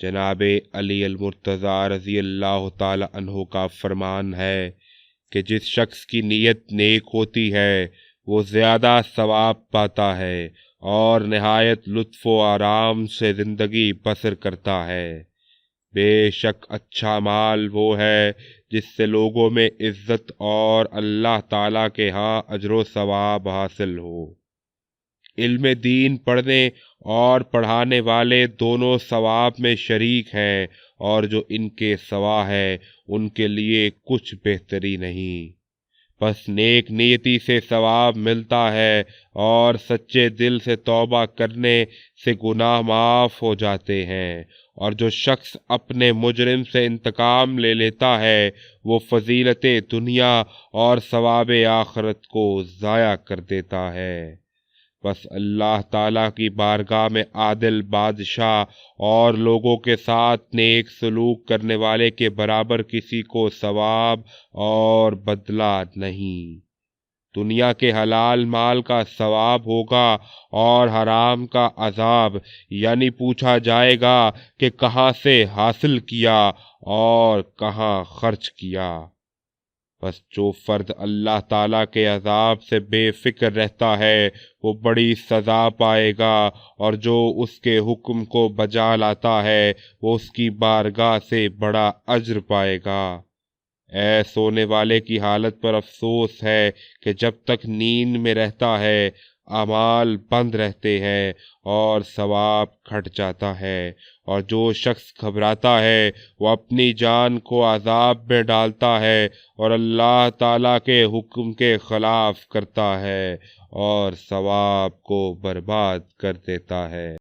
جناب علی المرتضیٰ رضی اللہ تعالی عنہ کا فرمان ہے کہ جس شخص کی نیت نیک ہوتی ہے وہ زیادہ ثواب پاتا ہے اور نہایت لطف و آرام سے زندگی بسر کرتا ہے۔ بے شک اچھا مال وہ ہے جس سے لوگوں میں عزت اور اللہ تعالیٰ کے ہاں اجر و ثواب حاصل ہو۔ علم دین پڑھنے اور پڑھانے والے دونوں ثواب میں شریک ہیں، اور جو ان کے سوا ہے ان کے لیے کچھ بہتری نہیں۔ بس نیک نیتی سے ثواب ملتا ہے اور سچے دل سے توبہ کرنے سے گناہ معاف ہو جاتے ہیں، اور جو شخص اپنے مجرم سے انتقام لے لیتا ہے وہ فضیلت دنیا اور ثواب آخرت کو ضائع کر دیتا ہے۔ بس اللہ تعالیٰ کی بارگاہ میں عادل بادشاہ اور لوگوں کے ساتھ نیک سلوک کرنے والے کے برابر کسی کو ثواب اور بدلہ نہیں۔ دنیا کے حلال مال کا ثواب ہوگا اور حرام کا عذاب، یعنی پوچھا جائے گا کہ کہاں سے حاصل کیا اور کہاں خرچ کیا۔ بس جو فرد اللہ تعالیٰ کے عذاب سے بے فکر رہتا ہے وہ بڑی سزا پائے گا، اور جو اس کے حکم کو بجا لاتا ہے وہ اس کی بارگاہ سے بڑا اجر پائے گا۔ اے سونے والے کی حالت پر افسوس ہے کہ جب تک نیند میں رہتا ہے اعمال بند رہتے ہیں اور ثواب گھٹ جاتا ہے، اور جو شخص گھبراتا ہے وہ اپنی جان کو عذاب میں ڈالتا ہے اور اللہ تعالیٰ کے حکم کے خلاف کرتا ہے اور ثواب کو برباد کر دیتا ہے۔